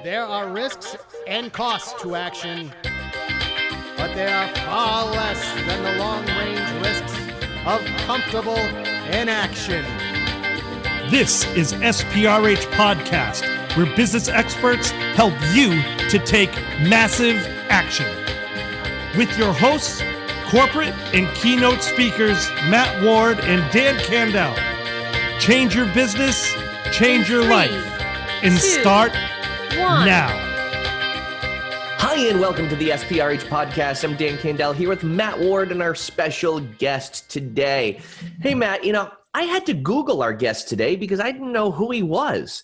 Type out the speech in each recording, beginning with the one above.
There are risks and costs to action, but they are far less than the long-range risks of comfortable inaction. This is SPRH Podcast, where business experts help you to take massive action. With your hosts, corporate and keynote speakers Matt Ward and Dan Candell. Change your business, change your life, and start now. Hi, and welcome to the SPRH Podcast. I'm Dan Candell here with Matt Ward and our special guest today. Hey, Matt, I had to Google our guest today because I didn't know who he was.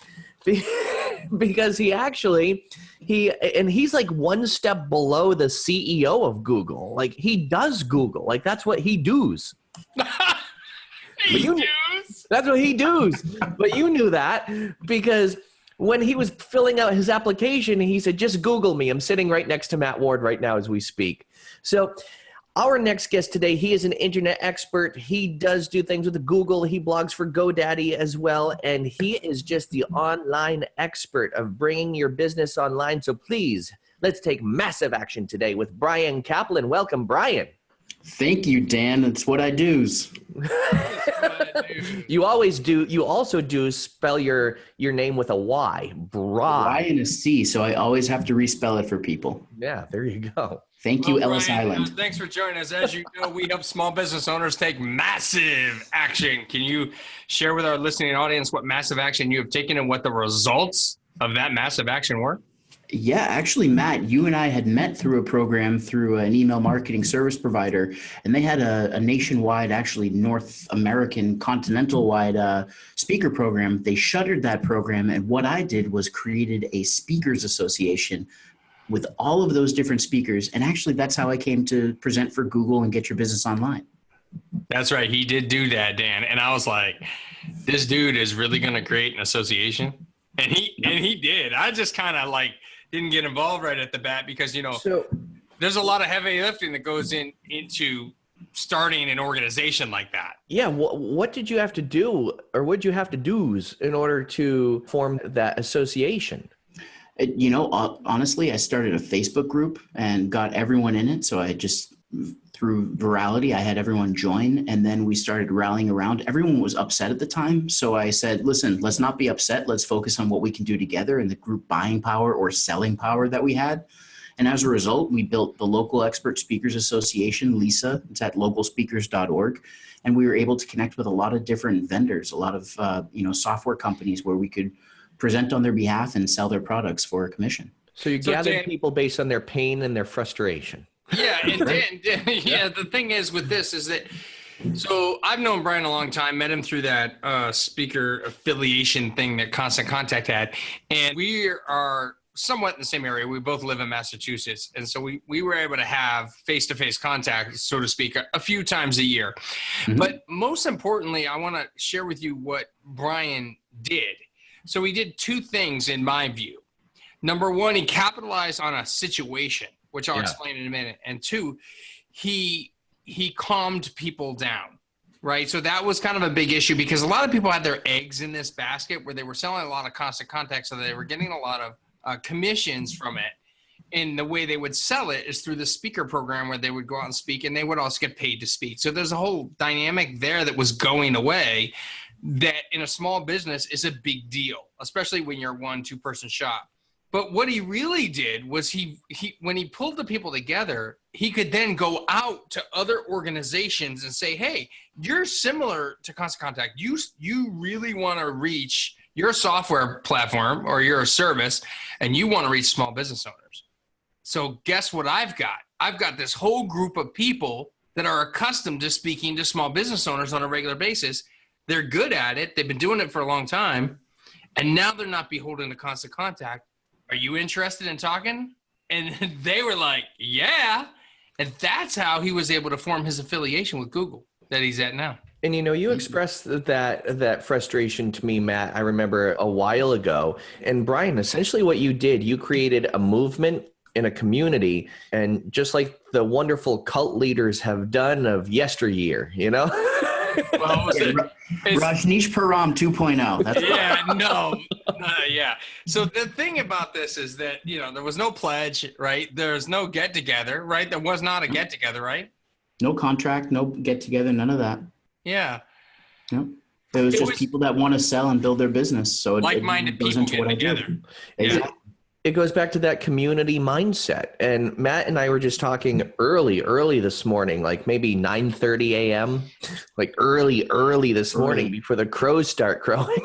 Because he's like one step below the CEO of Google. Like, he does Google. Like, that's what he does. That's what he does. But you knew that because when he was filling out his application, he said, just Google me. I'm sitting right next to Matt Ward right now as we speak. So our next guest today, he is an internet expert. He does do things with Google. He blogs for GoDaddy as well. And he is just the online expert of bringing your business online. So please, let's take massive action today with Brian Kaplan. Welcome, Brian. Thank you, Dan. That's what I do. You always do. You also do spell your name with a Y. Y and a C, so I always have to respell it for people. Yeah, there you go. Thank you, Ellis Brian, Island. Thanks for joining us. As you know, we help small business owners take massive action. Can you share with our listening audience what massive action you have taken and what the results of that massive action were? Yeah, actually, Matt, you and I had met through a program through an email marketing service provider, and they had a nationwide, actually North American, continental-wide speaker program. They shuttered that program, and what I did was created a speakers association with all of those different speakers, and actually that's how I came to present for Google and get your business online. That's right. He did do that, Dan. And I was like, this dude is really going to create an association. And he did. I just kind of didn't get involved right at the bat because, there's a lot of heavy lifting that goes into starting an organization like that. Yeah. What did you have to do, or what did you have to do in order to form that association? Honestly, I started a Facebook group and got everyone in it. So I just, through virality, I had everyone join, and then we started rallying around. Everyone was upset at the time. So I said, listen, let's not be upset. Let's focus on what we can do together and the group buying power or selling power that we had. And as a result, we built the Local Expert Speakers Association, LISA. It's at localspeakers.org. And we were able to connect with a lot of different vendors, a lot of, software companies where we could present on their behalf and sell their products for a commission. So you gathered people based on their pain and their frustration. Yeah, and Dan, the thing is with this is that, so I've known Brian a long time, met him through that speaker affiliation thing that Constant Contact had, and we are somewhat in the same area. We both live in Massachusetts, and so we were able to have face-to-face contact, so to speak, a few times a year. Mm-hmm. But most importantly, I want to share with you what Brian did. So he did two things in my view. Number one, he capitalized on a situation, which I'll explain in a minute. And two, he calmed people down, right? So that was kind of a big issue because a lot of people had their eggs in this basket where they were selling a lot of Constant Contact, so they were getting a lot of commissions from it. And the way they would sell it is through the speaker program where they would go out and speak, and they would also get paid to speak. So there's a whole dynamic there that was going away that in a small business is a big deal, especially when you're a 1-2 person shop. But what he really did was he when he pulled the people together, he could then go out to other organizations and say, hey, you're similar to Constant Contact. You really want to reach your software platform or your service, and you want to reach small business owners. So guess what I've got? I've got this whole group of people that are accustomed to speaking to small business owners on a regular basis. They're good at it. They've been doing it for a long time. And now they're not beholden to Constant Contact. Are you interested in talking? And they were like, yeah. And that's how he was able to form his affiliation with Google that he's at now. And you expressed that frustration to me, Matt, I remember a while ago. And Brian, essentially what you did, you created a movement in a community, and just like the wonderful cult leaders have done of yesteryear, Well, was it? Rajneesh Param 2.0. That's Yeah, no, yeah. So the thing about this is that, there was no pledge, right? There's no get together, right? There was not a get together, right? no contract, no get together, none of that. Yeah. No. It was just people that want to sell and build their business. So like-minded goes people into get what I do. together. Exactly. It goes back to that community mindset. And Matt and I were just talking early this morning, like maybe 9:30 a.m., like early this morning before the crows start crowing,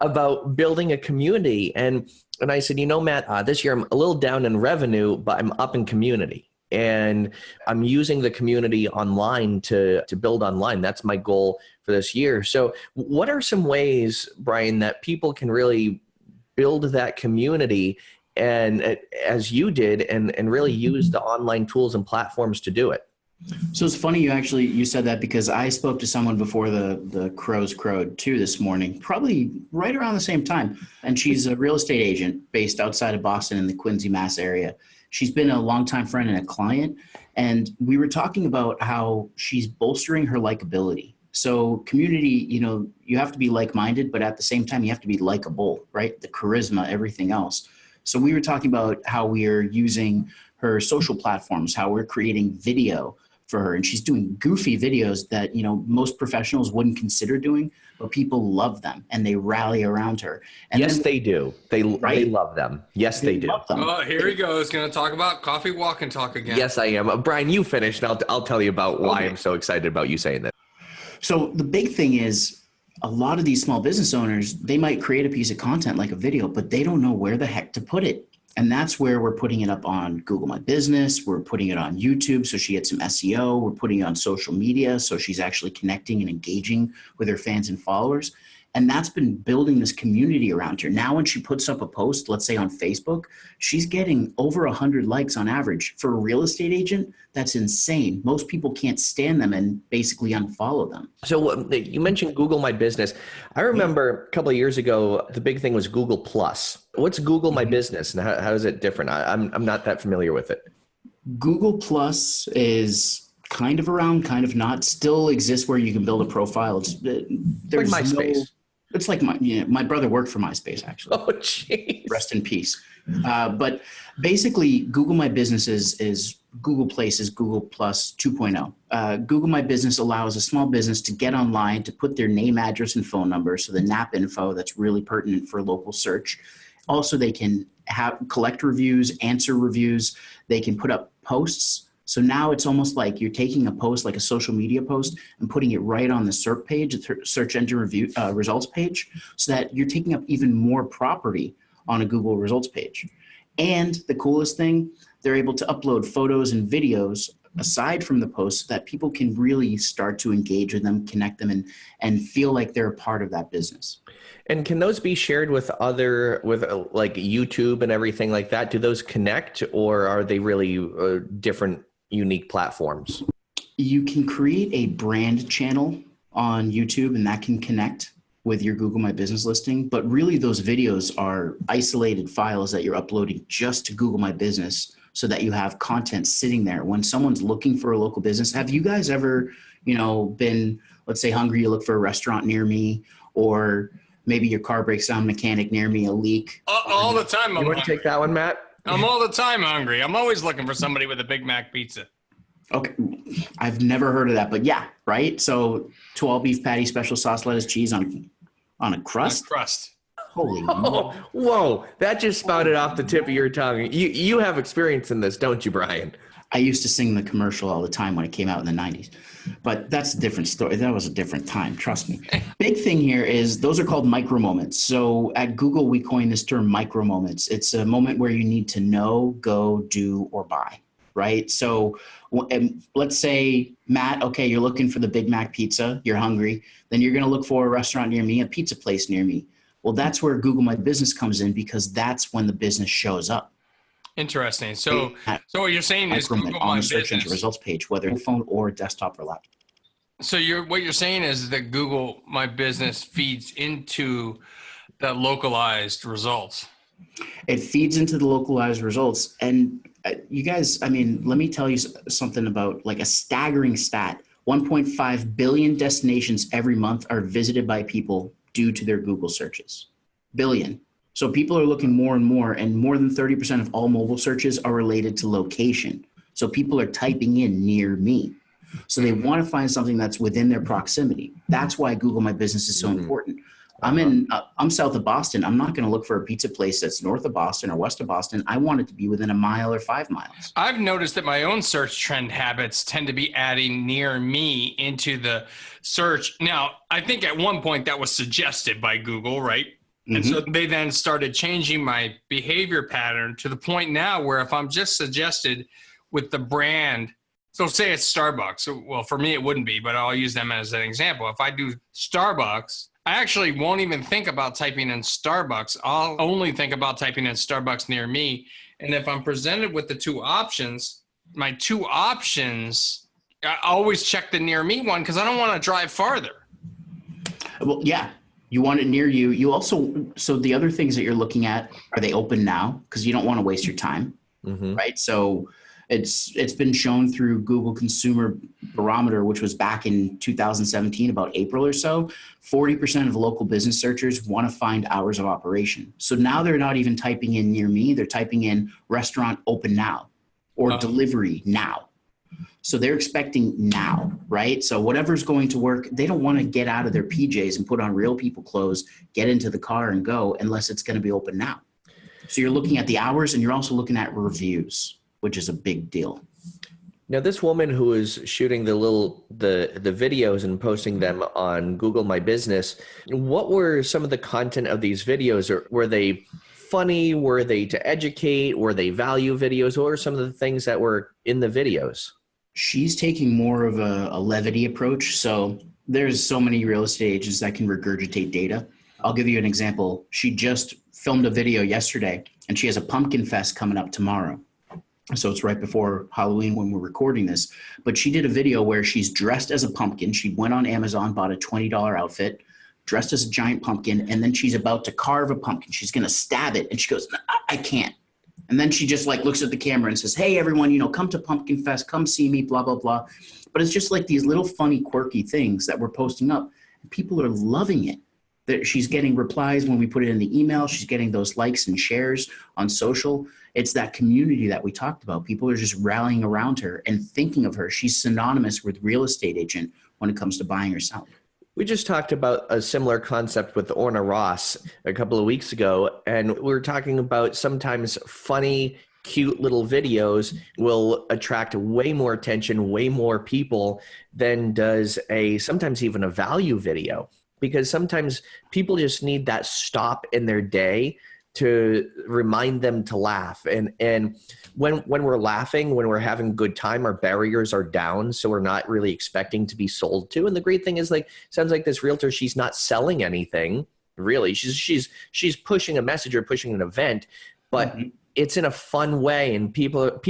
about building a community. And I said, Matt, this year I'm a little down in revenue, but I'm up in community. And I'm using the community online to build online. That's my goal for this year. So what are some ways, Brian, that people can really build that community and as you did and really use the online tools and platforms to do it? So it's funny you said that, because I spoke to someone before the crows crowed too this morning, probably right around the same time. And she's a real estate agent based outside of Boston in the Quincy, Mass area. She's been a longtime friend and a client. And we were talking about how she's bolstering her likability. So community, you have to be like-minded, but at the same time, you have to be likable, right? The charisma, everything else. So we were talking about how we are using her social platforms, how we're creating video for her. And she's doing goofy videos that, most professionals wouldn't consider doing, but people love them and they rally around her. And yes, they do. They love them. Yes, they do. Oh, here he goes. Going to talk about coffee walk and talk again. Yes, I am. Brian, you finished. And I'll tell you about why I'm so excited about you saying that. So the big thing is, a lot of these small business owners, they might create a piece of content like a video, but they don't know where the heck to put it. And that's where we're putting it up on Google My Business. We're putting it on YouTube so she gets some SEO. We're putting it on social media so she's actually connecting and engaging with her fans and followers. And that's been building this community around her. Now when she puts up a post, let's say on Facebook, she's getting over 100 likes on average. For a real estate agent, that's insane. Most people can't stand them and basically unfollow them. So you mentioned Google My Business. I remember a couple of years ago, the big thing was Google Plus. What's Google My Business and how is it different? I'm not that familiar with it. Google Plus is kind of around, kind of not, still exists where you can build a profile. There's like MySpace. It's like my brother worked for MySpace, actually. Oh, jeez. Rest in peace. But basically, Google My Business is Google Places, Google Plus 2.0. Google My Business allows a small business to get online, to put their name, address, and phone number, so the NAP info that's really pertinent for local search. Also, they can collect reviews, answer reviews. They can put up posts. So now it's almost like you're taking a post, like a social media post, and putting it right on the SERP page, the search engine review results page, so that you're taking up even more property on a Google results page. And the coolest thing, they're able to upload photos and videos aside from the posts so that people can really start to engage with them, connect them, and feel like they're a part of that business. And can those be shared with like YouTube and everything like that? Do those connect, or are they really different, unique platforms? You can create a brand channel on YouTube and that can connect with your Google My Business listing. But really those videos are isolated files that you're uploading just to Google My Business so that you have content sitting there. When someone's looking for a local business, have you guys ever, been, let's say, hungry, you look for a restaurant near me, or maybe your car breaks down, mechanic near me, a leak? All the time. You want to take that one, Matt? I'm all the time hungry. I'm always looking for somebody with a Big Mac pizza. Okay. I've never heard of that, but yeah, right? So 12 beef patty, special sauce, lettuce, cheese on a crust? On a crust. Holy moly. Whoa, that just spouted off the tip of your tongue. You have experience in this, don't you, Brian? I used to sing the commercial all the time when it came out in the 90s, but that's a different story. That was a different time, trust me. Big thing here is those are called micro moments. So at Google, we coined this term micro moments. It's a moment where you need to know, go, do, or buy, right? So let's say, Matt, okay, you're looking for the Big Mac pizza, you're hungry, then you're gonna look for a restaurant near me, a pizza place near me. Well, that's where Google My Business comes in, because that's when the business shows up. Interesting. So what you're saying is Google on My the search engine Business. results page, whether phone or desktop or laptop. So what you're saying is that Google My Business feeds into the localized results. It feeds into the localized results. And you guys, let me tell you something about like a staggering stat. 1.5 billion destinations every month are visited by people due to their Google searches. Billion. So people are looking more and more than 30% of all mobile searches are related to location. So people are typing in near me. So they want to find something that's within their proximity. That's why Google My Business is so important. I'm south of Boston. I'm not going to look for a pizza place that's north of Boston or west of Boston. I want it to be within a mile or 5 miles. I've noticed that my own search trend habits tend to be adding near me into the search. Now, I think at one point that was suggested by Google, right? And so they then started changing my behavior pattern to the point now where if I'm just suggested with the brand, so say it's Starbucks. Well, for me, it wouldn't be, but I'll use them as an example. If I do Starbucks, I actually won't even think about typing in Starbucks. I'll only think about typing in Starbucks near me. And if I'm presented with the two options, my two options, I always check the near me one because I don't want to drive farther. Well, yeah. You want it near you. You also, so the other things that you're looking at, are they open now? Because you don't want to waste your time, right? So it's been shown through Google Consumer Barometer, which was back in 2017, about April or so, 40% of local business searchers want to find hours of operation. So now they're not even typing in near me, they're typing in restaurant open now or delivery now. So they're expecting now, right? So whatever's going to work, they don't want to get out of their PJs and put on real people clothes, get into the car and go unless it's going to be open now. So you're looking at the hours and you're also looking at reviews, which is a big deal. Now, this woman who is shooting the videos and posting them on Google My Business, what were some of the content of these videos? Or were they funny? Were they to educate? Were they value videos? What were some of the things that were in the videos? She's taking more of a levity approach. So there's so many real estate agents that can regurgitate data. I'll give you an example. She just filmed a video yesterday and she has a pumpkin fest coming up tomorrow. So it's right before Halloween when we're recording this. But she did a video where she's dressed as a pumpkin. She went on Amazon, bought a $20 outfit, dressed as a giant pumpkin, and then she's about to carve a pumpkin. She's going to stab it. And she goes, I can't. And then she just like looks at the camera and says, hey, everyone, come to Pumpkin Fest, come see me, blah, blah, blah. But it's just like these little funny, quirky things that we're posting up. And people are loving it. She's getting replies when we put it in the email. She's getting those likes and shares on social. It's that community that we talked about. People are just rallying around her and thinking of her. She's synonymous with real estate agent when it comes to buying or selling. We just talked about a similar concept with Orna Ross a couple of weeks ago, and we were talking about sometimes funny, cute little videos will attract way more attention, way more people than does sometimes even a value video, because sometimes people just need that stop in their day to remind them to laugh. And when we're laughing, when we're having a good time, our barriers are down. So we're not really expecting to be sold to. And the great thing is, sounds like this realtor, she's not selling anything really. She's pushing a message or pushing an event, but it's in a fun way. And people,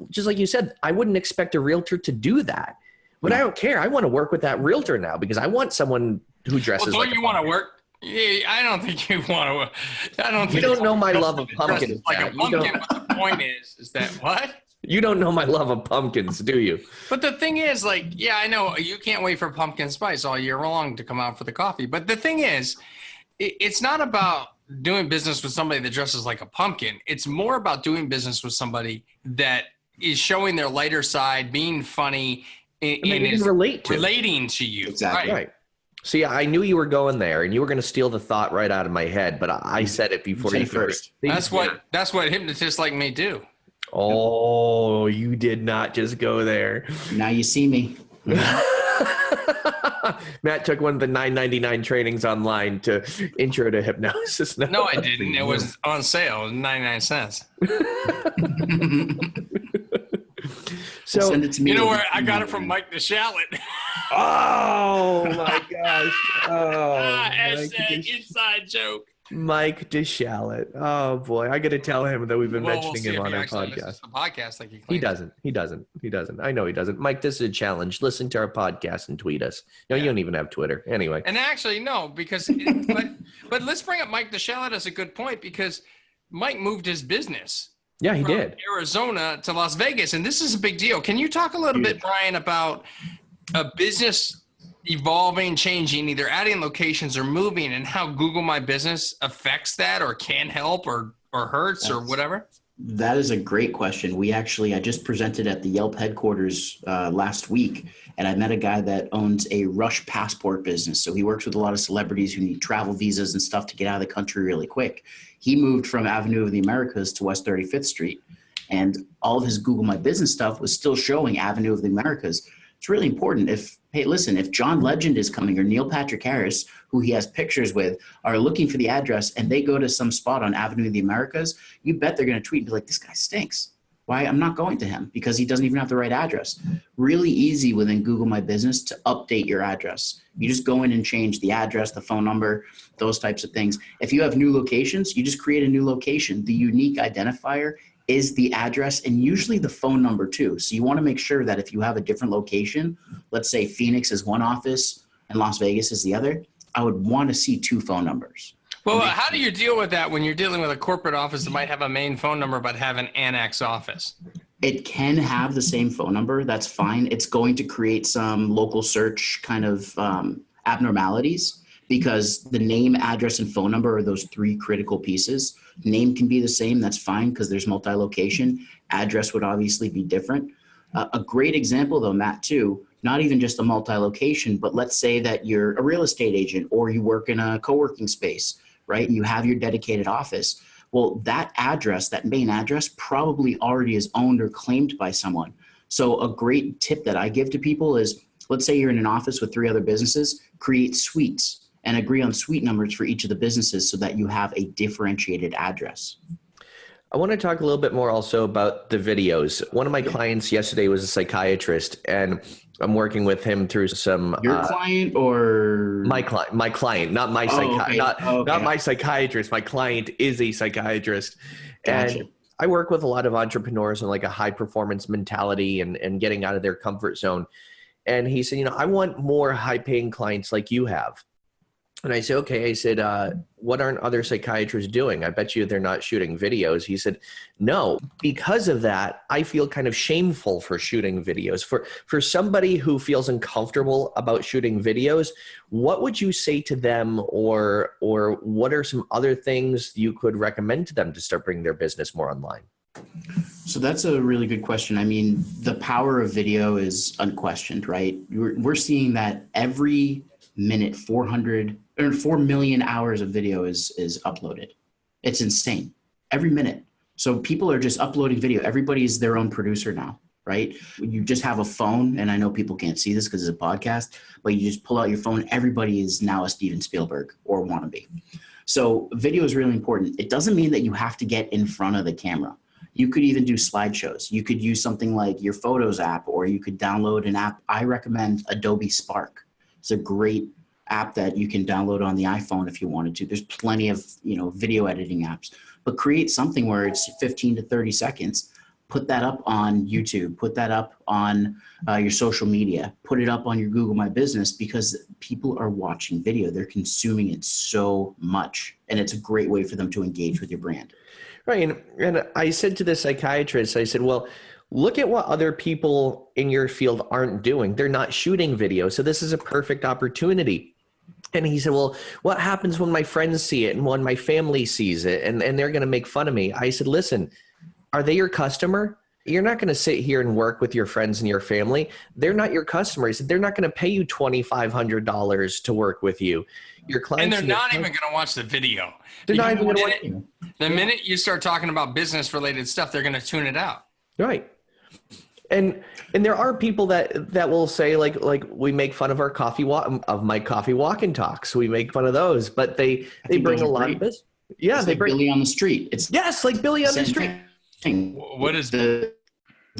just like you said, I wouldn't expect a realtor to do that, but I don't care. I want to work with that realtor now because I want someone who dresses like you want to work? Yeah, I don't think you want to. I don't think you don't know my love of pumpkins. Like a pumpkin, but the point is that what? You don't know my love of pumpkins, do you? But the thing is, yeah, I know you can't wait for pumpkin spice all year long to come out for the coffee. But the thing is, it's not about doing business with somebody that dresses like a pumpkin. It's more about doing business with somebody that is showing their lighter side, being funny, and is relating to you. Exactly. Right. See, I knew you were going there, and you were going to steal the thought right out of my head, but I said it before you first. That's what hypnotists like me do. Oh, you did not just go there. Now you see me. Matt took one of the $9.99 trainings online to intro to hypnosis. No, I didn't. It was on sale. It was 99 cents. So send it to me. You know where I got it from? Mike the Shallot. Oh my gosh! Oh, inside joke. Mike DeShallot. Oh boy, I got to tell him that we've been mentioning him on our podcast. The podcast, like he doesn't. I know he doesn't. Mike, this is a challenge. Listen to our podcast and tweet us. No, you don't even have Twitter, anyway. And actually, no, because but let's bring up Mike DeShallot as a good point because Mike moved his business. Yeah, he did. Arizona to Las Vegas, and this is a big deal. Can you talk a little bit, Brian, about a business evolving, changing, either adding locations or moving, and how Google My Business affects that or can help or hurts or whatever? That is a great question. I just presented at the Yelp headquarters last week, and I met a guy that owns a Rush passport business. So he works with a lot of celebrities who need travel visas and stuff to get out of the country really quick. He moved from Avenue of the Americas to West 35th Street, and all of his Google My Business stuff was still showing Avenue of the Americas. It's really important. If John Legend is coming or Neil Patrick Harris, who he has pictures with, are looking for the address and they go to some spot on Avenue of the Americas, you bet they're going to tweet and be like, this guy stinks. Why? I'm not going to him because he doesn't even have the right address. Really easy within Google My Business to update your address. You just go in and change the address, the phone number, those types of things. If you have new locations, you just create a new location. The unique identifier is the address and usually the phone number too. So you want to make sure that if you have a different location, let's say Phoenix is one office and Las Vegas is the other, I would want to see 2 phone numbers. Well, how do you deal with that when you're dealing with a corporate office that might have a main phone number but have an annex office? It can have the same phone number. That's fine. It's going to create some local search kind of abnormalities because the name, address, and phone number are those 3 critical pieces. Name can be the same. That's fine because there's multi-location. Address would obviously be different. A great example though, Matt, too, not even just a multi-location, but let's say that you're a real estate agent or you work in a co-working space, right? And you have your dedicated office. Well, that address, that main address probably already is owned or claimed by someone. So a great tip that I give to people is, let's say you're in an office with 3 other businesses, create suites and agree on suite numbers for each of the businesses so that you have a differentiated address. I want to talk a little bit more also about the videos. One of my clients yesterday was a psychiatrist, and I'm working with him through some. Your client or my client, not my not my psychiatrist. My client is a psychiatrist, Gotcha. And I work with a lot of entrepreneurs on like a high performance mentality and getting out of their comfort zone. And he said, I want more high paying clients like you have. And I said, okay. I said, what aren't other psychiatrists doing? I bet you they're not shooting videos. He said, no. Because of that, I feel kind of shameful for shooting videos. For somebody who feels uncomfortable about shooting videos, what would you say to them, or what are some other things you could recommend to them to start bringing their business more online? So that's a really good question. I mean, the power of video is unquestioned, right? We're seeing that every minute 4 million hours of video is uploaded. It's insane. Every minute. So people are just uploading video. Everybody's their own producer now, right? You just have a phone, and I know people can't see this because it's a podcast, but you just pull out your phone. Everybody is now a Steven Spielberg or wannabe. So video is really important. It doesn't mean that you have to get in front of the camera. You could even do slideshows. You could use something like your Photos app, or you could download an app. I recommend Adobe Spark. It's a great app that you can download on the iPhone if you wanted to. There's plenty of, video editing apps, but create something where it's 15 to 30 seconds. Put that up on YouTube, put that up on your social media, put it up on your Google My Business, because people are watching video. They're consuming it so much, and it's a great way for them to engage with your brand. Right. And I said to the psychiatrist, I said, well, look at what other people in your field aren't doing. They're not shooting video. So this is a perfect opportunity. And he said, well, what happens when my friends see it and when my family sees it and they're going to make fun of me? I said, listen, are they your customer? You're not going to sit here and work with your friends and your family. They're not your customer. He said, they're not going to pay you $2,500 to work with you. Your clients, and they're not even going to watch the video. They're not even going to watch it. The minute you start talking about business related stuff, they're going to tune it out. Right. And there are people that will say like we make fun of our my coffee walk and talks. We make fun of those, but they bring a lot of business. Yeah, it's they like bring Billy on the Street. Like Billy on the Street. What is the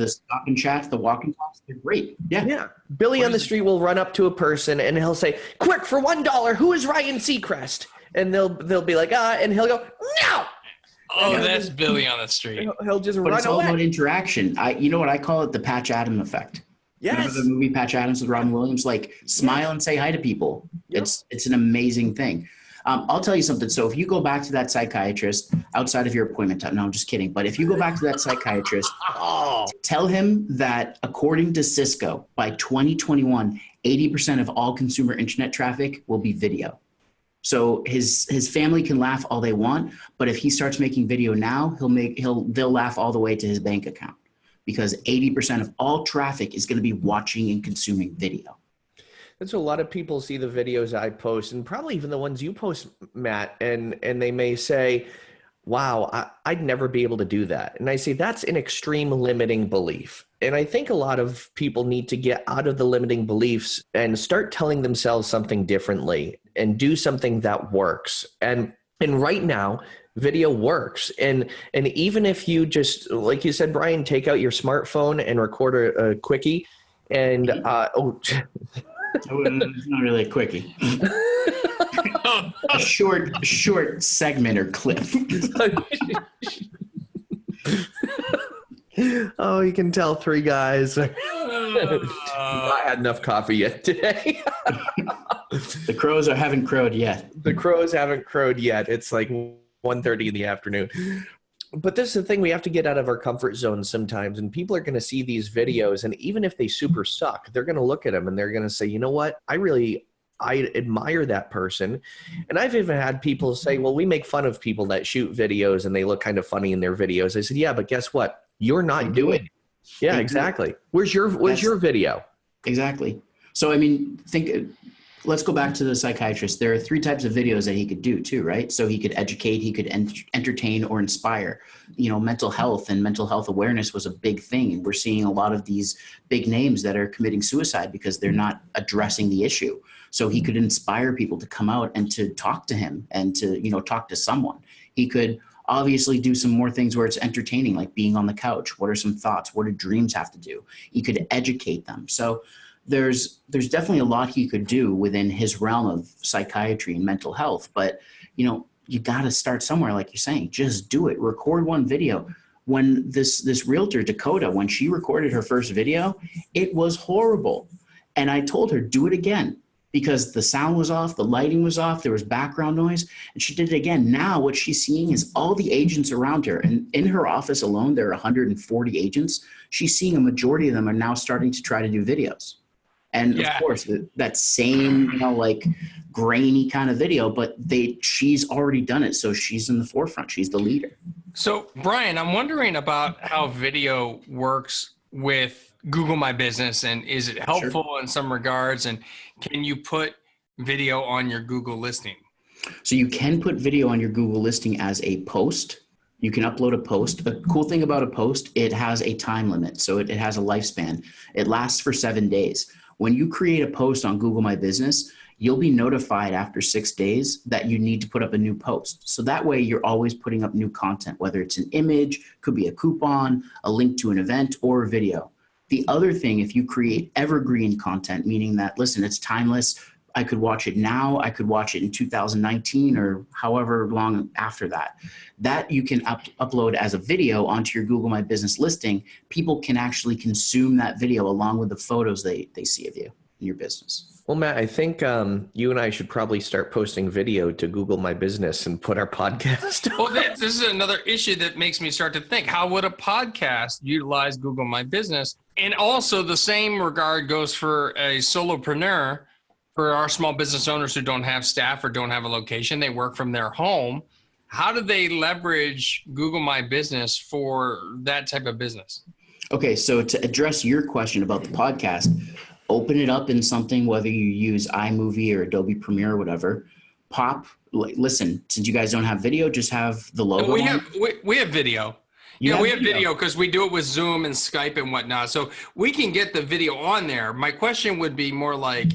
stop and chat, the walk and talks? They're great. Yeah. Billy on the Street will run up to a person and he'll say, "Quick, for $1, who is Ryan Seacrest?" And they'll be like, and he'll go, "No." Oh, that's Billy on the Street. He'll just But run it's all away. about interaction. You know what I call it? The Patch Adams effect. Yes. Remember the movie Patch Adams with Robin Williams? Like, smile and say hi to people. Yep. It's an amazing thing. I'll tell you something. So if you go back to that psychiatrist outside of your appointment time, no, I'm just kidding. But if you go back to that psychiatrist, tell him that according to Cisco, by 2021, 80% of all consumer internet traffic will be video. So his family can laugh all they want, but if he starts making video now, they'll laugh all the way to his bank account, because 80% of all traffic is going to be watching and consuming video. And so a lot of people see the videos I post, and probably even the ones you post, Matt, and they may say, wow, I'd never be able to do that. And I say, that's an extreme limiting belief. And I think a lot of people need to get out of the limiting beliefs and start telling themselves something differently and do something that works. And right now, video works. And even if you just, like you said, Brian, take out your smartphone and record a quickie and, It's not really a quickie. A short segment or clip. Oh, you can tell three guys. Not had enough coffee yet today. The crows haven't crowed yet. The crows haven't crowed yet. It's like 1:30 in the afternoon. But this is the thing, we have to get out of our comfort zone sometimes, and people are going to see these videos, and even if they super suck, they're going to look at them and they're going to say, you know what, I admire that person. And I've even had people say, well, we make fun of people that shoot videos and they look kind of funny in their videos. I said, yeah, but guess what? You're not doing it. Yeah, exactly. Where's your video? Exactly. So, I mean, let's go back to the psychiatrist. There are 3 types of videos that he could do too, right? So he could educate, he could entertain or inspire. You know, mental health and mental health awareness was a big thing. And we're seeing a lot of these big names that are committing suicide because they're not addressing the issue. So he could inspire people to come out and to talk to him and to, talk to someone. He could obviously do some more things where it's entertaining, like being on the couch. What are some thoughts? What do dreams have to do? He could educate them. So there's definitely a lot he could do within his realm of psychiatry and mental health. But, you got to start somewhere, like you're saying. Just do it. Record one video. When this realtor, Dakota, when she recorded her first video, it was horrible. And I told her, do it again, because the sound was off, the lighting was off, there was background noise, and she did it again. Now what she's seeing is all the agents around her. And in her office alone, there are 140 agents. She's seeing a majority of them are now starting to try to do videos. And of course, that same, like grainy kind of video, but she's already done it. So she's in the forefront. She's the leader. So Brian, I'm wondering about how video works with Google My Business, and is it helpful in some regards? And can you put video on your Google listing? So you can put video on your Google listing as a post. You can upload a post. The cool thing about a post, it has a time limit. So it has a lifespan. It lasts for 7 days. When you create a post on Google My Business, you'll be notified after 6 days that you need to put up a new post. So that way you're always putting up new content, whether it's an image, could be a coupon, a link to an event, or a video. The other thing, if you create evergreen content, meaning that, listen, it's timeless, I could watch it now, I could watch it in 2019 or however long after that you can upload as a video onto your Google My Business listing. People can actually consume that video along with the photos they see of you in your business. Well, Matt, I think you and I should probably start posting video to Google My Business and put our podcast on. Well, this is another issue that makes me start to think, how would a podcast utilize Google My Business? And also the same regard goes for a solopreneur. For our small business owners who don't have staff or don't have a location, they work from their home. How do they leverage Google My Business for that type of business? Okay, so to address your question about the podcast, open it up in something, whether you use iMovie or Adobe Premiere or whatever. Listen, since you guys don't have video, just have the logo. We have video. We have video because we do it with Zoom and Skype and whatnot. So we can get the video on there. My question would be more like,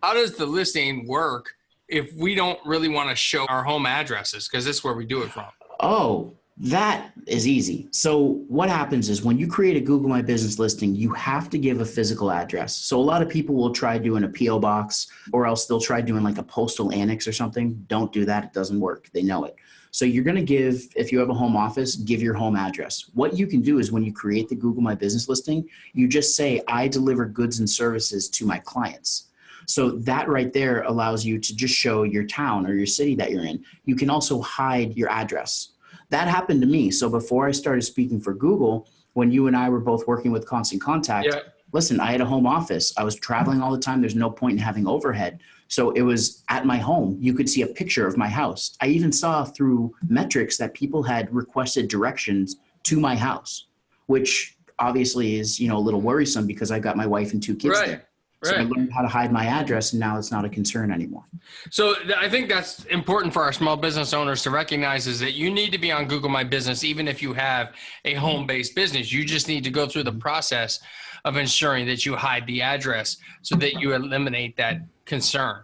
how does the listing work if we don't really want to show our home addresses? Because that's where we do it from. Oh, that is easy. So what happens is when you create a Google My Business listing, you have to give a physical address. So a lot of people will try doing a PO box, or else they'll try doing like a postal annex or something. Don't do that. It doesn't work. They know it. So you're going to give, if you have a home office, give your home address. What you can do is when you create the Google My Business listing, you just say, I deliver goods and services to my clients. So that right there allows you to just show your town or your city that you're in. You can also hide your address. That happened to me. So before I started speaking for Google, when you and I were both working with Constant Contact, listen, I had a home office. I was traveling all the time. There's no point in having overhead. So it was at my home. You could see a picture of my house. I even saw through metrics that people had requested directions to my house, which obviously is, a little worrisome because I've got my wife and 2 kids there. So I learned how to hide my address, and now it's not a concern anymore. So I think that's important for our small business owners to recognize, is that you need to be on Google My Business, even if you have a home-based business. You just need to go through the process of ensuring that you hide the address so that you eliminate that concern.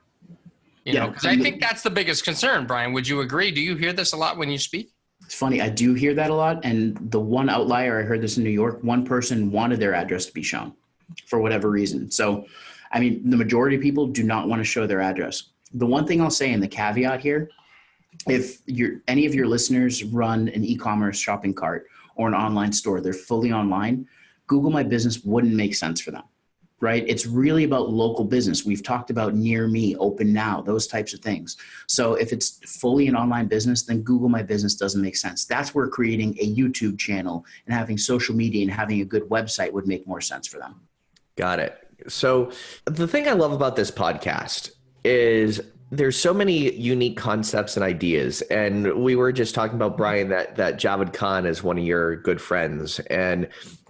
Because I think that's the biggest concern, Brian. Would you agree? Do you hear this a lot when you speak? It's funny. I do hear that a lot. And the one outlier, I heard this in New York, one person wanted their address to be shown for whatever reason. So, the majority of people do not want to show their address. The one thing I'll say in the caveat here, if any of your listeners run an e-commerce shopping cart or an online store, they're fully online, Google My Business wouldn't make sense for them, right? It's really about local business. We've talked about near me, open now, those types of things. So if it's fully an online business, then Google My Business doesn't make sense. That's where creating a YouTube channel and having social media and having a good website would make more sense for them. Got it. So the thing I love about this podcast is there's so many unique concepts and ideas. And we were just talking about, Brian, that Javed Khan is one of your good friends. And,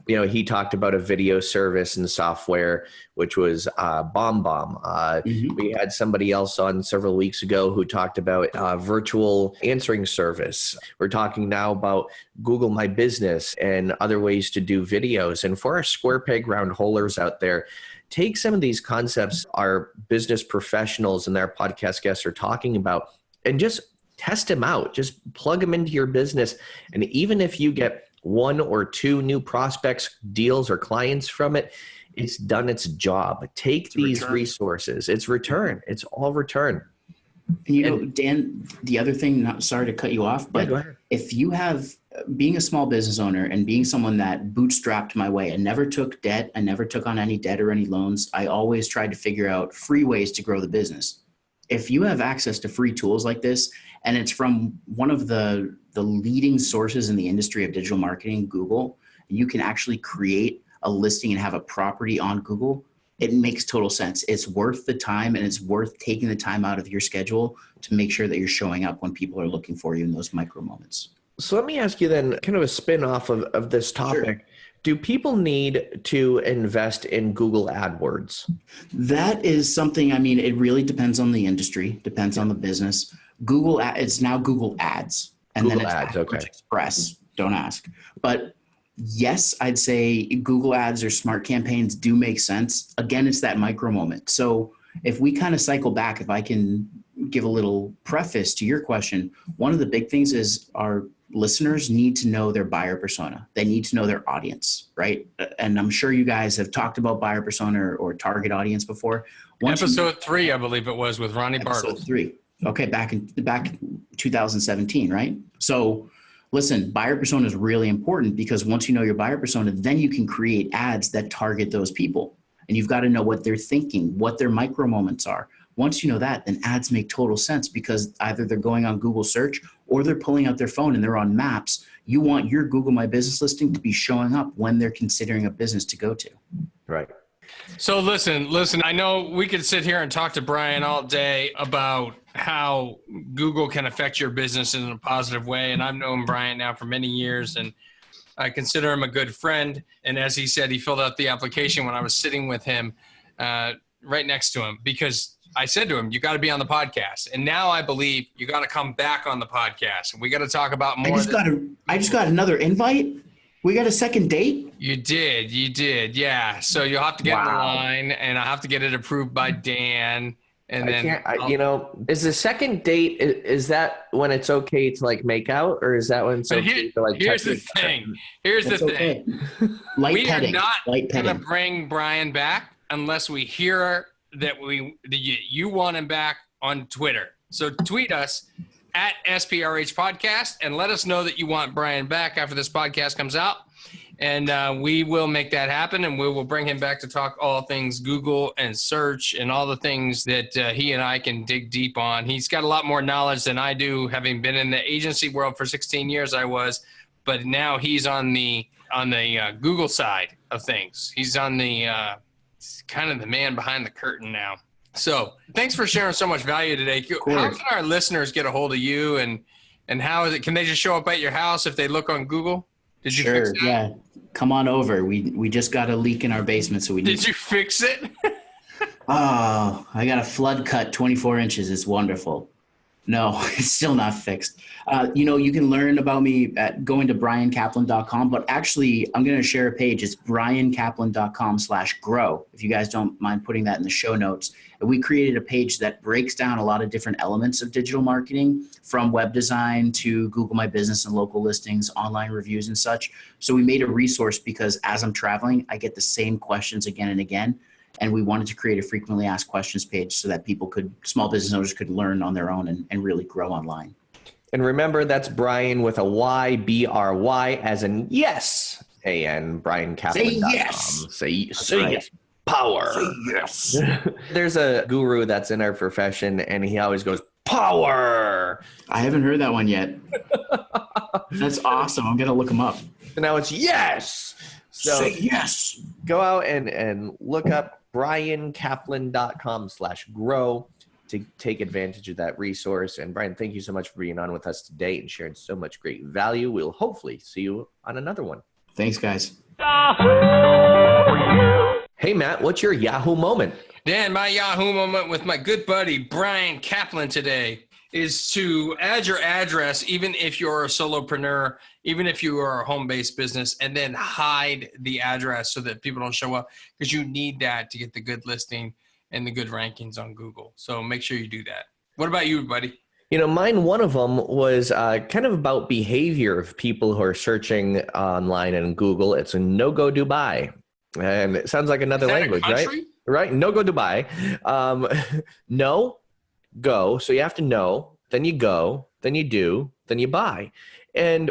he talked about a video service and software, which was BombBomb. We had somebody else on several weeks ago who talked about virtual answering service. We're talking now about Google My Business and other ways to do videos. And for our square peg round holers out there, take some of these concepts our business professionals and their podcast guests are talking about and just test them out. Just plug them into your business. And even if you get 1 or 2 new prospects, deals, or clients from it, it's done its job. Take these resources. It's return. It's all return. And Dan, the other thing, sorry to cut you off, but if you have, being a small business owner and being someone that bootstrapped my way, I never took debt. I never took on any debt or any loans. I always tried to figure out free ways to grow the business. If you have access to free tools like this, and it's from one of the leading sources in the industry of digital marketing, Google, you can actually create a listing and have a property on Google. It makes total sense. It's worth the time, and it's worth taking the time out of your schedule to make sure that you're showing up when people are looking for you in those micro moments. So let me ask you then, kind of a spin-off of this topic. Sure. Do people need to invest in Google AdWords? That is something, it really depends on the industry, depends on the business. It's now Google Ads. And Google then it's Ads, Express. Don't ask. But yes, I'd say Google Ads or smart campaigns do make sense. Again, it's that micro moment. So if we kind of cycle back, if I can give a little preface to your question, one of the big things is our listeners need to know their buyer persona. They need to know their audience, right? And I'm sure you guys have talked about buyer persona or target audience before. Episode 3, I believe it was, with Ronnie Bartle. Episode 3. Okay, back in 2017, right? So listen, buyer persona is really important, because once you know your buyer persona, then you can create ads that target those people. And you've got to know what they're thinking, what their micro moments are. Once you know that, then ads make total sense, because either they're going on Google search or they're pulling out their phone and they're on maps. You want your Google My Business listing to be showing up when they're considering a business to go to. Right. So listen, I know we could sit here and talk to Brian all day about how Google can affect your business in a positive way. And I've known Brian now for many years, and I consider him a good friend. And as he said, he filled out the application when I was sitting with him right next to him, because I said to him, you got to be on the podcast. And now I believe you got to come back on the podcast, and we got to talk about more. I just got another invite. We got a second date? You did. Yeah. So you'll have to get in the line, and I'll have to get it approved by Dan. And is the second date, is that when it's okay to like make out, or is that when it's okay to like Here's the thing. Light petting. We are not going to bring Brian back unless we hear that you want him back on Twitter. So tweet us at SPRH Podcast and let us know that you want Brian back after this podcast comes out. And we will make that happen, and we will bring him back to talk all things Google and search and all the things that he and I can dig deep on. He's got a lot more knowledge than I do, having been in the agency world for 16 years I was, but now he's on the Google side of things. He's on the kind of the man behind the curtain now. So thanks for sharing so much value today. How can our listeners get a hold of you, and how is it? Can they just show up at your house if they look on Google? Did you fix that? Yeah. Come on over. We just got a leak in our basement, so we need. Did you fix it? Oh, I got a flood cut 24 inches. It's wonderful. No, it's still not fixed. You can learn about me at going to briankaplan.com, but actually I'm going to share a page. It's briankaplan.com/grow. If you guys don't mind putting that in the show notes. We created a page that breaks down a lot of different elements of digital marketing, from web design to Google My Business and local listings, online reviews and such. So we made a resource because as I'm traveling, I get the same questions again and again. And we wanted to create a frequently asked questions page so that small business owners could learn on their own and really grow online. And remember, that's Brian with a Y, B-R-Y, as in yes, A-N, briankaplan.com. Say yes. Say yes. Power. Say yes. There's a guru that's in our profession, and he always goes, power. I haven't heard that one yet. That's awesome. I'm going to look him up. So now it's yes. So say yes. Go out and look up briankaplan.com/grow to take advantage of that resource. And Brian, thank you so much for being on with us today and sharing so much great value. We'll hopefully see you on another one. Thanks, guys. Hey, Matt, what's your Yahoo moment? Dan, my Yahoo moment with my good buddy Brian Kaplan today is to add your address, even if you're a solopreneur, even if you are a home-based business, and then hide the address so that people don't show up, because you need that to get the good listing and the good rankings on Google. So make sure you do that. What about you, buddy? Mine, one of them was kind of about behavior of people who are searching online and Google. It's a no-go Dubai. And it sounds like another language, right? Right? No-go Dubai. No, go. So you have to know, then you go, then you do, then you buy. And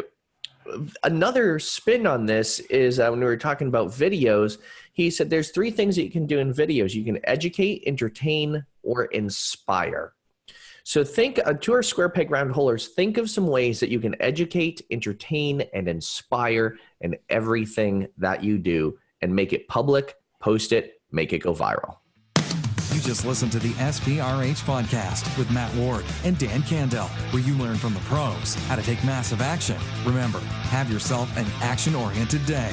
another spin on this is when we were talking about videos, he said there's 3 things that you can do in videos. You can educate, entertain, or inspire. So think, to our square peg round holers, think of some ways that you can educate, entertain, and inspire in everything that you do, and make it public, post it, make it go viral. You just listened to the SPRH podcast with Matt Ward and Dan Candell, where you learn from the pros how to take massive action. Remember, have yourself an action-oriented day.